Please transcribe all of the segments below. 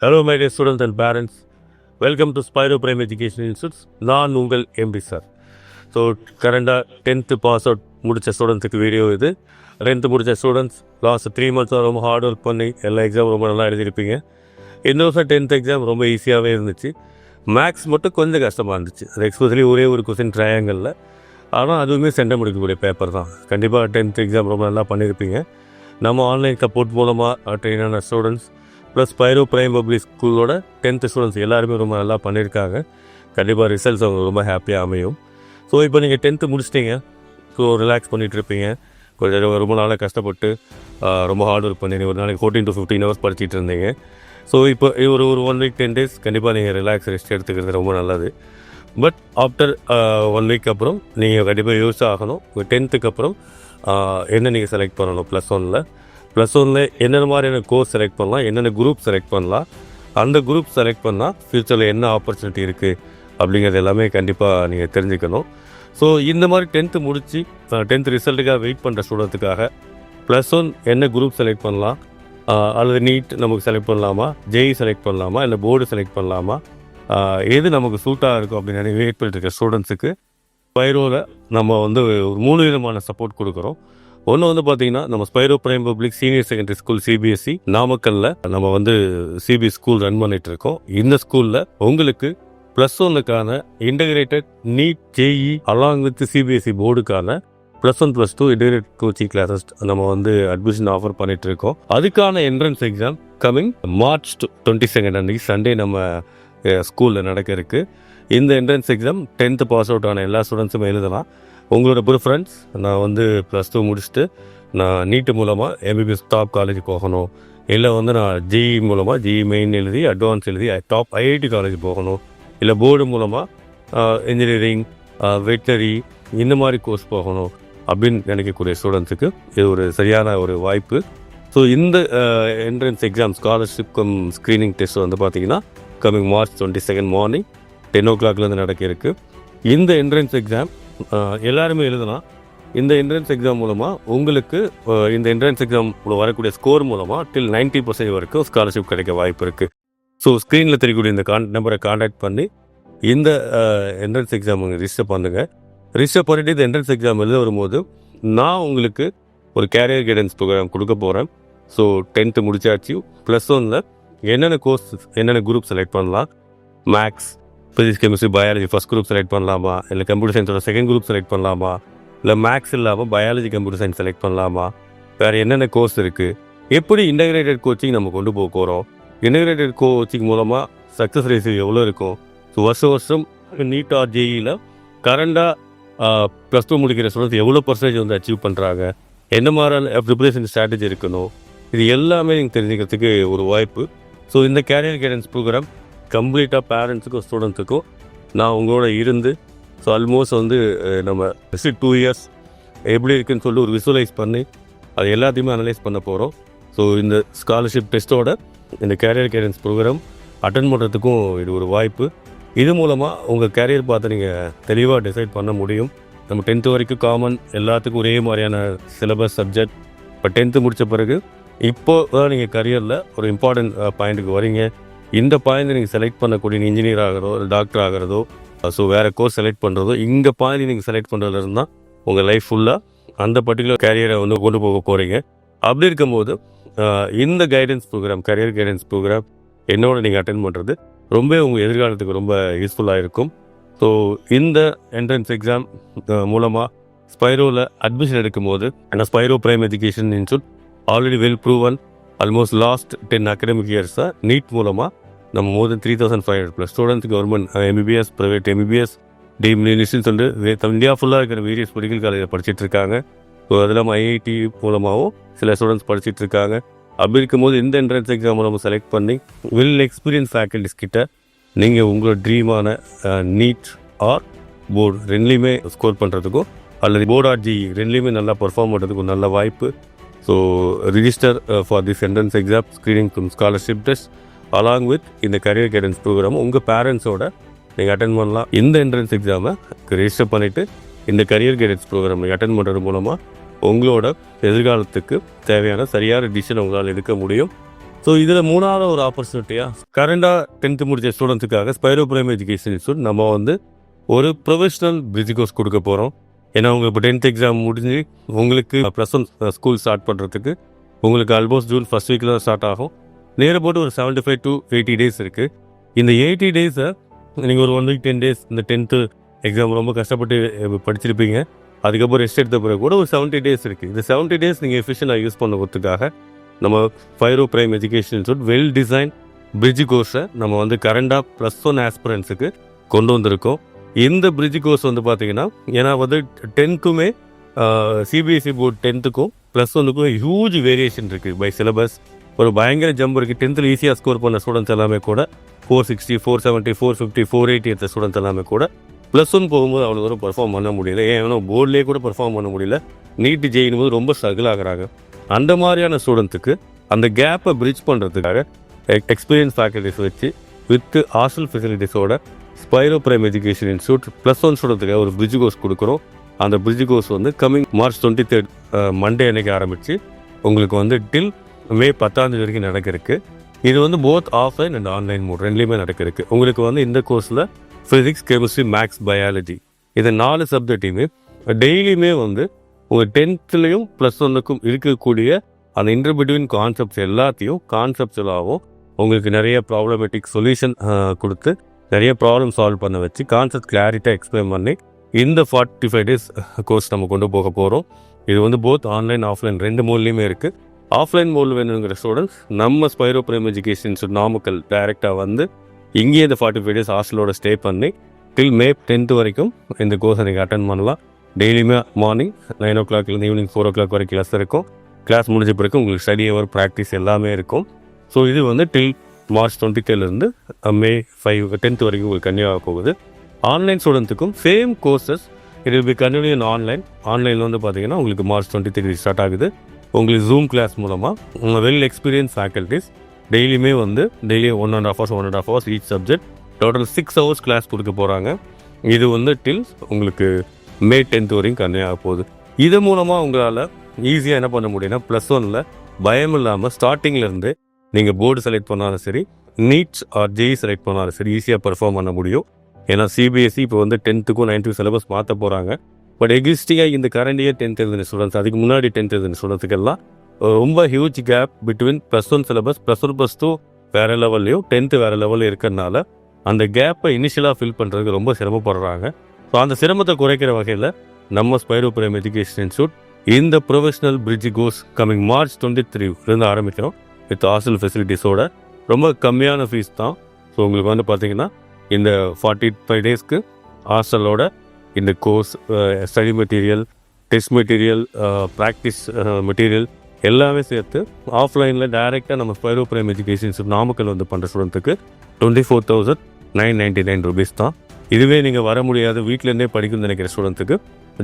Hello my dear students and parents. Welcome to Spiro Prime Education Institute. நான் உங்கள் MP sir. So கரண்டாக 10th pass out முடித்த ஸ்டூடெண்ட்ஸுக்கு video இது. 10th முடித்த ஸ்டூடெண்ட்ஸ் லாஸ்ட் 3 months ரொம்ப ஹார்ட் ஒர்க் பண்ணி எல்லா எக்ஸாம் ரொம்ப நல்லா எழுதியிருப்பீங்க. இந்த வருஷம் 10th எக்ஸாம் ரொம்ப ஈஸியாகவே இருந்துச்சு. மேக்ஸ் மட்டும் கொஞ்சம் கஷ்டமாக இருந்துச்சு. அது எக்ஸ்பெஷலி ஒரே ஒரு கொஸ்டின் ட்ரையாங்கலில். ஆனால் அதுவுமே சென்டம் முடிக்கக்கூடிய பேப்பர் தான். கண்டிப்பாக 10th எக்ஸாம் ரொம்ப நல்லா பண்ணியிருப்பீங்க. நம்ம ஆன்லைன் சப்போர்ட் மூலமாக ட்ரெயினான students plus Spiro prime public ஸ்கூலோட 10th ஸ்டூடெண்ட்ஸ் எல்லாருமே ரொம்ப நல்லா பண்ணியிருக்காங்க. கண்டிப்பாக ரிசல்ட்ஸ் அவங்க ரொம்ப ஹாப்பியாக அமையும். ஸோ இப்போ நீங்கள் 10th முடிச்சிட்டிங்க. ஸோ ரிலாக்ஸ் பண்ணிகிட்டு இருப்பீங்க. கொஞ்சம் ரொம்ப நாளாக கஷ்டப்பட்டு ரொம்ப ஹார்ட் ஒர்க் பண்ணி ஒரு நாளைக்கு 14 to 15 hours படிச்சுட்டு இருந்தீங்க. ஸோ இப்போ ஒரு 1 week 10 days கண்டிப்பாக நீங்கள் ரிலாக்ஸ் ரெஸ்ட் எடுத்துக்கிறது ரொம்ப நல்லது. பட் ஆஃப்டர் 1 week அப்புறம் நீங்கள் கண்டிப்பாக யூஸ் ஆகணும். 10th அப்புறம் என்ன நீங்கள் செலக்ட் பண்ணணும் +1 என்னென்ன மாதிரியான கோர்ஸ் செலக்ட் பண்ணலாம், என்னென்ன குரூப் செலக்ட் பண்ணலாம், அந்த குரூப் செலக்ட் பண்ணால் ஃப்யூச்சரில் என்ன ஆப்பர்ச்சுனிட்டி இருக்குது அப்படிங்கிறது எல்லாமே கண்டிப்பாக நீங்கள் தெரிஞ்சுக்கணும். ஸோ இந்த மாதிரி 10th முடித்து 10th ரிசல்ட்டுக்காக வெயிட் பண்ணுற ஸ்டூடெண்ட்டுக்காக +1 என்ன குரூப் செலக்ட் பண்ணலாம், அல்லது நீட் நமக்கு செலக்ட் பண்ணலாமா, JEE செலக்ட் பண்ணலாமா, இல்லை போர்டு செலக்ட் பண்ணலாமா, எது நமக்கு சூட்டாக இருக்கும் அப்படின்னு வெயிட் பண்ணிட்டு இருக்க ஸ்டூடெண்ட்ஸுக்கு ஸ்பைரோவில் நம்ம ஒரு 3 விதமான சப்போர்ட் கொடுக்குறோம். ஒன்று பார்த்தீங்கன்னா நம்ம Spiro prime public senior secondary school CBSE நாமக்கல்ல நம்ம CBSE ஸ்கூல் ரன் பண்ணிட்டு இருக்கோம். இந்த ஸ்கூலில் உங்களுக்கு +1க்கான integrated NEET JEE along with CBSE போர்டுக்கான +1 +2 இன்டகிரேட்டட் கோச்சிங் கிளாஸஸ் நம்ம அட்மிஷன் ஆஃபர் பண்ணிட்டு இருக்கோம். அதுக்கான என்ட்ரன்ஸ் எக்ஸாம் கமிங் March 22 அன்னைக்கு சண்டே நம்ம ஸ்கூலில் நடக்க இருக்கு. இந்த entrance exam 10th pass out ஆன எல்லா ஸ்டூடெண்ட்ஸுமே எழுதலாம். உங்களோட ப்ரிஃபரன்ஸ் நான் +2 முடிச்சுட்டு நான் நீட்டு மூலமாக MBBS டாப் காலேஜ் போகணும், இல்லை நான் JEE மூலமாக JEE மெயின் எழுதி அட்வான்ஸ் எழுதி டாப் IIT காலேஜ் போகணும், இல்லை போர்டு மூலமாக இன்ஜினியரிங் வெட்டரி இந்த மாதிரி கோர்ஸ் போகணும் அப்படின்னு நினைக்கக்கூடிய ஸ்டூடெண்ட்ஸுக்கு இது ஒரு சரியான ஒரு வாய்ப்பு. ஸோ இந்த entrance exam scholarship come screening test பார்த்தீங்கன்னா கம்மிங் March 22 மார்னிங் 10 o'clock நடக்க இருக்குது. இந்த என்ட்ரன்ஸ் எக்ஸாம் எல்லாருமே எழுதலாம். இந்த என்ட்ரன்ஸ் எக்ஸாம் மூலமாக உங்களுக்கு இந்த என்ட்ரன்ஸ் எக்ஸாம் வரக்கூடிய ஸ்கோர் மூலமாக டில் 90% வரைக்கும் ஸ்காலர்ஷிப் கிடைக்க வாய்ப்பு இருக்குது. ஸோ ஸ்க்ரீனில் தெரியக்கூடிய இந்த நம்பரை கான்டாக்ட் பண்ணி இந்த என்ட்ரன்ஸ் எக்ஸாம் ரிஜிஸ்டர் பண்ணுங்கள். ரிஜிஸ்டர் பண்ணிவிட்டு இந்த என்ட்ரன்ஸ் எக்ஸாம் எழுத வரும்போது நான் உங்களுக்கு ஒரு கேரியர் கைடன்ஸ் ப்ரோக்ராம் கொடுக்க போகிறேன். ஸோ 10th முடிச்சாச்சு. +1 என்னென்ன கோர்ஸ் என்னென்ன குரூப் செலக்ட் பண்ணலாம், maths physics chemistry biology first group select பண்ணலாமா, இல்லை கம்ப்யூட்டர் சயின்ஸோட செகண்ட் குரூப் செலக்ட் பண்ணலாமா, இல்லை மேக்ஸ் இல்லாமல் பயாலஜி கம்ப்யூட்டர் சயின்ஸ் செலக்ட் பண்ணலாமா, வேறு என்னென்ன கோர்ஸ் இருக்குது, எப்படி இன்டகிரேட்டட் கோச்சிங் நம்ம கொண்டு போக போகிறோம், இன்டகிரேட்டட் கோச்சிங் மூலமாக சக்ஸஸ் ரேஸ் எவ்வளோ இருக்கும், ஸோ வருஷம் நீட் ஆர் JEEல கரண்டாக +2 முடிக்கிற ஸ்டூடெண்ட்ஸ் எவ்வளோ % அச்சீவ் பண்ணுறாங்க, என்ன மாதிரியான ப்ரிப்பரேஷன் ஸ்ட்ராட்டஜி இருக்கணும், இது எல்லாமே நீங்கள் தெரிஞ்சுக்கிறதுக்கு ஒரு வாய்ப்பு. ஸோ இந்த கேரியர் கைடன்ஸ் ப்ரோக்ராம் கம்ப்ளீட்டாக பேரண்ட்ஸுக்கும் ஸ்டூடெண்ட்ஸுக்கும் நான் உங்களோட இருந்து ஸோ ஆல்மோஸ்ட் நம்ம 2 years எப்படி இருக்குன்னு சொல்லி ஒரு விசுவலைஸ் பண்ணி அது எல்லாத்தையுமே அனலைஸ் பண்ண போகிறோம். ஸோ இந்த ஸ்காலர்ஷிப் டெஸ்ட்டோட இந்த கேரியர் கைடன்ஸ் ப்ரோக்ராம் அட்டன் பண்ணுறதுக்கும் இது ஒரு வாய்ப்பு. இது மூலமாக உங்கள் கேரியர் பார்த்து நீங்கள் தெளிவாக டிசைட் பண்ண முடியும். நம்ம 10th வரைக்கும் காமன் எல்லாத்துக்கும் ஒரே மாதிரியான சிலபஸ் சப்ஜெக்ட். இப்போ 10th முடித்த பிறகு இப்போ தான் நீங்கள் கரியரில் ஒரு இம்பார்ட்டன்ட் பாயிண்ட்டுக்கு வரீங்க. இந்த பாயிண்ட் நீங்கள் செலக்ட் பண்ணக்கூடிய இன்ஜினியர் ஆகிறதோ டாக்டர் ஆகிறதோ ஸோ வேறு கோர்ஸ் செலக்ட் பண்ணுறதோ இங்கே பாயிண்ட் நீங்கள் செலக்ட் பண்ணுறதுல இருந்தால் உங்கள் லைஃப் ஃபுல்லாக அந்த பர்டிகுலர் கேரியரை கொண்டு போக போகிறீங்க. அப்படி இருக்கும்போது இந்த guidance program career guidance program என்னோட நீங்கள் அட்டென்ட் பண்ணுறது ரொம்ப உங்கள் எதிர்காலத்துக்கு ரொம்ப யூஸ்ஃபுல்லாக இருக்கும். ஸோ இந்த என்ட்ரன்ஸ் எக்ஸாம் மூலமாக ஸ்பைரோவில் அட்மிஷன் எடுக்கும்போது Spiro prime education institute already well proven almost last 10 academic இயர்ஸாக நீட் மூலமாக நம்ம more than 3,500+ students government MBBS private MBBS deemed யூனிவர்சிட்டின்னு சொல்லிட்டு இந்தியா ஃபுல்லாக இருக்கிற வேரியஸ் மெடிக்கல் காலேஜில் படிச்சுட்டு இருக்காங்க. ஸோ அது இல்லாமல் IIT மூலமாகவும் சில ஸ்டூடெண்ட்ஸ் படிச்சுட்டு இருக்காங்க. அப்படி இருக்கும்போது இந்த என்ட்ரன்ஸ் எக்ஸாம் நம்ம செலக்ட் பண்ணி வெல் எக்ஸ்பீரியன்ஸ் ஃபேக்கல்டிஸ் கிட்ட நீங்கள் உங்களோட ட்ரீமான நீட் ஆர் போர்டு ரெண்டுலேயுமே ஸ்கோர் பண்ணுறதுக்கும் அல்லது போர்டு ஆர் JEE ரெண்டுலேயுமே நல்லா பர்ஃபார்ம் பண்ணுறதுக்கும் நல்ல வாய்ப்பு. So register for this entrance exam screening cum scholarship test along with இந்த கரியர் கைடன்ஸ் ப்ரோக்ராம் உங்கள் பேரண்ட்ஸோட நீங்கள் அட்டென்ட் பண்ணலாம். இந்த என்ட்ரன்ஸ் எக்ஸாமை ரிஜிஸ்டர் பண்ணிவிட்டு இந்த கரியர் கைடன்ஸ் ப்ரோக்ராம் நீங்கள் அட்டென்ட் பண்ணுறது மூலமாக உங்களோட எதிர்காலத்துக்கு தேவையான சரியான டிசிஷன் உங்களால் எடுக்க முடியும். ஸோ இதில் மூணாவது ஒரு ஆப்பர்ச்சுனிட்டியாக கரண்டாக 10th முடிச்ச ஸ்டூடெண்ட்ஸுக்காக ஸ்பைரோ பிரைம் எஜுகேஷன் இன்ஸ்டியூட் நம்ம வந்து ஒரு ப்ரொஃபஷனல் பிரிட்ஜ் கோர்ஸ் கொடுக்க போகிறோம். ஏன்னா உங்களுக்கு இப்போ 10th எக்ஸாம் முடிஞ்சு உங்களுக்கு +1 ஸ்கூல் ஸ்டார்ட் பண்ணுறதுக்கு உங்களுக்கு ஆல்மோஸ்ட் ஜூன் ஃபர்ஸ்ட் வீக்கில் தான் ஸ்டார்ட் ஆகும். நேர போட்டு ஒரு 75 to 80 days இருக்குது. இந்த 80 days நீங்கள் ஒரு 1 week 10 days இந்த 10th எக்ஸாம் ரொம்ப கஷ்டப்பட்டு படிச்சிருப்பீங்க. அதுக்கப்புறம் ரெஸ்ட் எடுத்த பிறகு கூட ஒரு 70 days இருக்குது. இந்த 70 days நீங்கள் எஃபிஷியண்டாக யூஸ் பண்ணுறதுக்காக நம்ம Spiro prime education institute well design bridge கோர்ஸை நம்ம வந்து கரண்டாக +1 ஆஸ்பிரன்ஸுக்கு கொண்டு வந்திருக்கோம். இந்த பிரிட்ஜ் கோர்ஸ் வந்து பார்த்தீங்கன்னா ஏன்னா வந்து 10க்குமே CBSE போர்டு 10க்கும் +1க்கும் ஹியூஜ் வேரியேஷன் இருக்குது பை சிலபஸ். ஒரு பயங்கர ஜம்ப் இருக்குது. 10th ஈஸியாக ஸ்கோர் பண்ண ஸ்டூடெண்ட்ஸ் எல்லாமே கூட 460, 470, 450, 480 எடுத்த ஸ்டூடெண்ட்ஸ் எல்லாமே கூட +1 போகும்போது அவ்வளோ தூரம் பர்ஃபார்ம் பண்ண முடியல. ஏன்னா போர்ட்லேயே கூட பர்ஃபார்ம் பண்ண முடியல. நீட் ஜெயின் போது ரொம்ப ஸ்ட்ரகிள் ஆகுறாங்க. அந்த மாதிரியான ஸ்டூடெண்ட்ஸுக்கு அந்த கேப்பை பிரிட்ஜ் பண்ணுறதுக்காக எக்ஸ்பீரியன்ஸ் ஃபேக்கல்டிஸ் வச்சு வித் ஹாஸ்டல் ஃபெசிலிட்டிஸோட ஸ்பைரோ பிரைம் எஜுகேஷன் இன்ஸ்டியூட் +1 ஸ்டூடெண்ட்டுக்காக ஒரு பிரிட்ஜ் கோர்ஸ் கொடுக்குறோம். அந்த பிரிட்ஜ் கோர்ஸ் வந்து கம்மிங் March 23 மண்டே அன்னைக்கு ஆரம்பித்து உங்களுக்கு வந்து டில் May 10 வரைக்கும் நடக்கிறதுக்கு. இது வந்து both offline and online mode ரெண்டுலேயுமே நடக்கிறதுக்கு. உங்களுக்கு வந்து இந்த கோர்ஸில் ஃபிசிக்ஸ், கெமிஸ்ட்ரி, மேக்ஸ், பயாலஜி இது 4 சப்ஜெக்டையுமே டெய்லியுமே வந்து உங்கள் 10th +1க்கும் இருக்கக்கூடிய அந்த இன்டர்பிட்வீன் கான்செப்ட்ஸ் எல்லாத்தையும் கான்செப்ட்ஸுலாகவும் உங்களுக்கு நிறைய ப்ராப்ளமேட்டிக் சொல்யூஷன் கொடுத்து நிறைய ப்ராப்ளம் சால்வ் பண்ண வச்சு கான்செப்ட் கிளாரிட்டியாக எக்ஸ்பிளைன் பண்ணி இந்த 45 days கோர்ஸ் நம்ம கொண்டு போக போகிறோம். இது வந்து போத் ஆன்லைன் ஆஃப்லைன் 2 மோட்லேயுமே இருக்குது. ஆஃப்லைன் மோடில் வேணுங்கிற ஸ்டூடெண்ட்ஸ் நம்ம Spiro prime education institute Namakkal டைரெக்டாக வந்து இங்கேயே இந்த 45 days ஹாஸ்டலோட ஸ்டே பண்ணி டில் May 10 வரைக்கும் இந்த கோர்ஸை நீங்கள் அட்டன் பண்ணலாம். டெய்லியுமே மார்னிங் 9 o'clock ஈவினிங் 4 o'clock வரைக்கும் கிளாஸ் இருக்கும். கிளாஸ் முடிஞ்ச பிறகு உங்களுக்கு ஸ்டடி ஹவர் ப்ராக்டிஸ் எல்லாமே இருக்கும். ஸோ இது வந்து டில் March 23 May 10 வரைக்கும் உங்களுக்கு கன்டினியூ ஆக போகுது. ஆன்லைன் ஸ்டூடெண்ட்ஸுக்கும் same courses it will be continue in ஆன்லைனில் வந்து பார்த்தீங்கன்னா உங்களுக்கு March 23 ஸ்டார்ட் ஆகுது. உங்களுக்கு ஜூம் கிளாஸ் மூலமாக வெல் எக்ஸ்பீரியன்ஸ் ஃபேக்கல்டிஸ் டெய்லியுமே வந்து daily 1.5 hours each subject total 6 hours class கொடுக்க போகிறாங்க. இது வந்து டில் உங்களுக்கு May 10 வரைக்கும் கன்டினியூ ஆக போகுது. இது மூலமாக உங்களால் ஈஸியாக என்ன பண்ண முடியும்னா +1ல் பயம் இல்லாமல் ஸ்டார்டிங்லேருந்து நீங்கள் போர்டு செலக்ட் பண்ணாலும் சரி, நீட்ஸ் ஆர் JEE செலக்ட் பண்ணாலும் சரி ஈஸியாக பர்ஃபார்ம் பண்ண முடியும். ஏன்னா CBSE இப்போ வந்து 10க்கும் 9th சிலபஸ் மாற்ற போகிறாங்க. பட் எக்ஸிஸ்டிங்காக இந்த கரண்ட் இயர் 10th எழுதின ஸ்டூடெண்ட்ஸ் அதுக்கு முன்னாடி 10th எழுதின ஸ்டூடெண்ட்ஸுக்கெல்லாம் ரொம்ப ஹியூஜ் கேப் பிட்வீன் +1 சிலபஸ் +1 +2 வேறு லெவல்லையும் 10th வேறு லெவலில் இருக்கிறதுனால அந்த கேப்பை இனிஷியலாக ஃபில் பண்ணுறதுக்கு ரொம்ப சிரமப்படுறாங்க. ஸோ அந்த சிரமத்தை குறைக்கிற வகையில் நம்ம ஸ்பைரோ பிரைம் எஜுகேஷன் இன்ஸ்டியூட் இந்த professional bridge course coming March 23 ஆரம்பிக்கிறோம் வித் ஹாஸ்டல் ஃபெசிலிட்டிஸோட. ரொம்ப கம்மியான ஃபீஸ் தான். ஸோ உங்களுக்கு வந்து பார்த்தீங்கன்னா இந்த 45 daysக்கு ஹாஸ்டலோட இந்த course study material, test material, practice material எல்லாமே சேர்த்து ஆஃப்லைனில் டைரெக்டாக நம்ம Spiro prime education institute Namakkal வந்து பண்ணுற ஸ்டூடெண்ட்டுக்கு 24,999 rupees தான். இதுவே நீங்கள் வர முடியாத வீட்டிலேருந்தே படிக்கணும்னு நினைக்கிற ஸ்டூடெண்ட்டுக்கு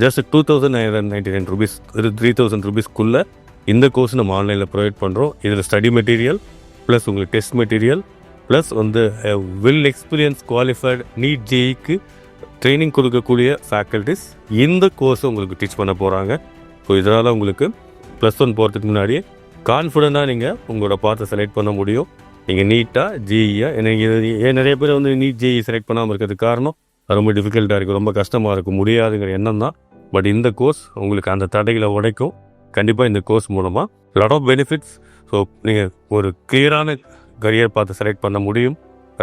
ஜஸ்ட் 2,999 rupees 3,000 rupeesக்குள்ளே இந்த கோர்ஸ் நம்ம ஆன்லைனில் ப்ரொவைட் பண்ணுறோம். இதில் ஸ்டடி மெட்டீரியல் ப்ளஸ் உங்களுக்கு டெஸ்ட் மெட்டீரியல் ப்ளஸ் வந்து வெல் எக்ஸ்பீரியன்ஸ் குவாலிஃபைடு நீட் ஜேஇக்கு ட்ரைனிங் கொடுக்கக்கூடிய ஃபேக்கல்டிஸ் இந்த கோர்ஸை உங்களுக்கு டீச் பண்ண போகிறாங்க. ஸோ இதனால் உங்களுக்கு +1 போகிறதுக்கு முன்னாடியே கான்ஃபிடெண்ட்டாக நீங்கள் உங்களோட பாத்தை செலக்ட் பண்ண முடியும். நீங்கள் நீட்டாக ஜேஇயாக எனக்கு நிறைய பேர் வந்து நீட் ஜேஇ செலக்ட் பண்ணாமல் இருக்கிறதுக்கு காரணம் ரொம்ப டிஃபிகல்ட்டாக இருக்குது, ரொம்ப கஷ்டமாக இருக்கும், முடியாதுங்கிற எண்ணம் தான். பட் இந்த கோர்ஸ் உங்களுக்கு அந்த தடைகளை உடைக்கும். கண்டிப்பாக இந்த கோர்ஸ் மூலமாக லாட் ஆஃப் பெனிஃபிட்ஸ். ஸோ நீங்கள் ஒரு கிளியரான கரியர் பார்த்து செலக்ட் பண்ண முடியும்.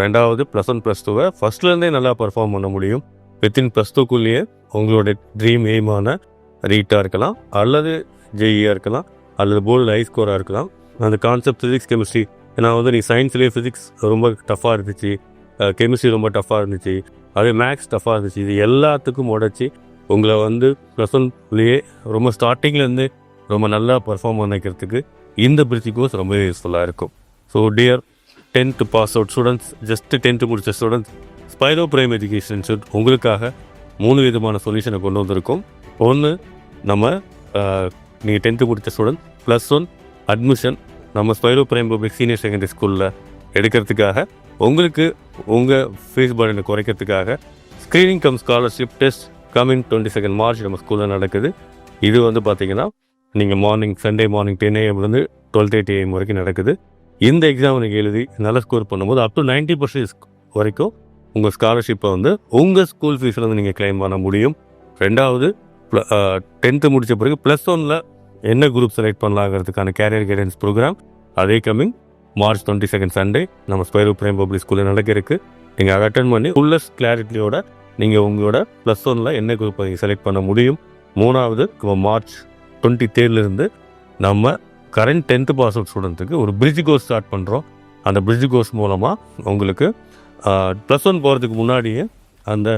ரெண்டாவது +1 +2 ஃபஸ்ட்லேருந்தே நல்லா பர்ஃபார்ம் பண்ண முடியும். வித்தின் +2க்குள்ளேயே உங்களோட ட்ரீம் எய்மான நீட்டாக இருக்கலாம், அல்லது ஜேஇயாக இருக்கலாம், அல்லது போர்டில் ஹை ஸ்கோராக இருக்கலாம். அந்த கான்செப்ட் ஃபிசிக்ஸ், கெமிஸ்ட்ரி, ஏன்னா வந்து நீ சயின்ஸ்லேயே ஃபிசிக்ஸ் ரொம்ப டஃப்பாக இருந்துச்சு, கெமிஸ்ட்ரி ரொம்ப டஃப்பாக இருந்துச்சு, அதே மேக்ஸ் டஃப்பாக இருந்துச்சு, இது எல்லாத்துக்கும் உடச்சி உங்களை வந்து +1லேயே ரொம்ப ஸ்டார்டிங்லேருந்து ரொம்ப நல்லா பர்ஃபார்ம் பண்ணிக்கிறதுக்கு இந்த பிரிட்ஜ் கோர்ஸ் ரொம்ப யூஸ்ஃபுல்லாக இருக்கும். So dear 10th pass out students, just 10th முடித்த students, Spiro prime education institute உங்களுக்காக 3 விதமான சொல்யூஷனை கொண்டு வந்திருக்கோம். ஒன்று, நம்ம நீங்கள் 10th முடித்த ஸ்டூடெண்ட் +1 அட்மிஷன் நம்ம Spiro prime public senior secondary ஸ்கூலில் எடுக்கிறதுக்காக உங்களுக்கு உங்கள் ஃபீஸ் பர்டனை குறைக்கிறதுக்காக screening cum scholarship test coming 22 March நம்ம ஸ்கூலில் நடக்குது. இது வந்து பார்த்திங்கன்னா நீங்கள் morning Sunday morning 10 AM 12:30 AM வரைக்கும் நடக்குது. இந்த எக்ஸாம் நீங்கள் எழுதி நல்லா ஸ்கோர் பண்ணும்போது அப் டு 90% வரைக்கும் உங்கள் ஸ்காலர்ஷிப்பை வந்து உங்கள் ஸ்கூல் ஃபீஸில் வந்து நீங்கள் கிளைம் பண்ண முடியும். ரெண்டாவது 10th முடித்த பிறகு +1 என்ன குரூப் செலக்ட் பண்ணலாங்கிறதுக்கான கேரியர் கைடன்ஸ் ப்ரோக்ராம் அதே கம்மிங் March 22 சண்டே நம்ம ஸ்பைரோ பிரைம் பப்ளிக் ஸ்கூலில் நடக்கிறதுக்கு நீங்கள் அதை அட்டன் பண்ணி ஃபுல்லஸ்ட் கிளாரிட்டியோட நீங்கள் உங்களோட +1 என்ன குரூப்பை நீங்கள் செலக்ட் பண்ண முடியும். மூணாவது March 23 நம்ம கரண்ட் 10th பாஸ் அவுட் ஸ்டூடெண்ட்டுக்கு ஒரு பிரிட்ஜ் கோர்ஸ் ஸ்டார்ட் பண்ணுறோம். அந்த பிரிட்ஜ் கோர்ஸ் மூலமாக உங்களுக்கு +1 போகிறதுக்கு முன்னாடியே அந்த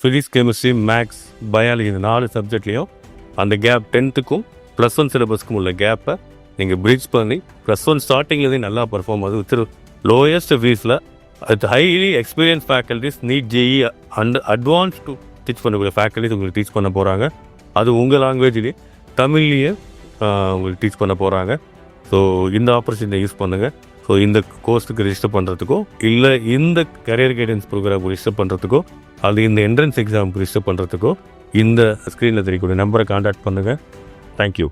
ஃபிசிக்ஸ், கெமிஸ்ட்ரி, மேக்ஸ், பயாலஜி இந்த 4 சப்ஜெக்ட்லேயும் அந்த கேப் 10th +1 சிலபஸ்க்கும் உள்ள கேப்பை நீங்கள் பிரிட்ஜ் பண்ணி +1 ஸ்டார்டிங்லேருந்து நல்லா பர்ஃபார்ம் ஆகுது வித் லோயஸ்ட் ஃபீஸில் அது highly experience faculties NEET JEE and advance to teach பண்ணக்கூடிய ஃபேக்கல்டிஸ் உங்களுக்கு டீச் பண்ண போகிறாங்க. அது உங்கள் லாங்குவேஜ்லேயே தமிழ்லேயே உங்களுக்கு டீச் பண்ண போகிறாங்க. ஸோ இந்த ஆப்பர்ச்சுனிட்டியை யூஸ் பண்ணுங்கள். ஸோ இந்த கோர்ஸுக்கு ரெஜிஸ்டர் பண்ணுறதுக்கோ இல்லை இந்த கரியர் கைடன்ஸ் ப்ரோக்ராம் ரெஜிஸ்டர் பண்ணுறதுக்கோ அது இந்த என்ட்ரன்ஸ் எக்ஸாமுக்கு ரெஜிஸ்டர் பண்ணுறதுக்கோ இந்த ஸ்க்ரீனில் தெரியக்கூடிய நம்பரை கான்டாக்ட் பண்ணுங்கள். தேங்க்யூ.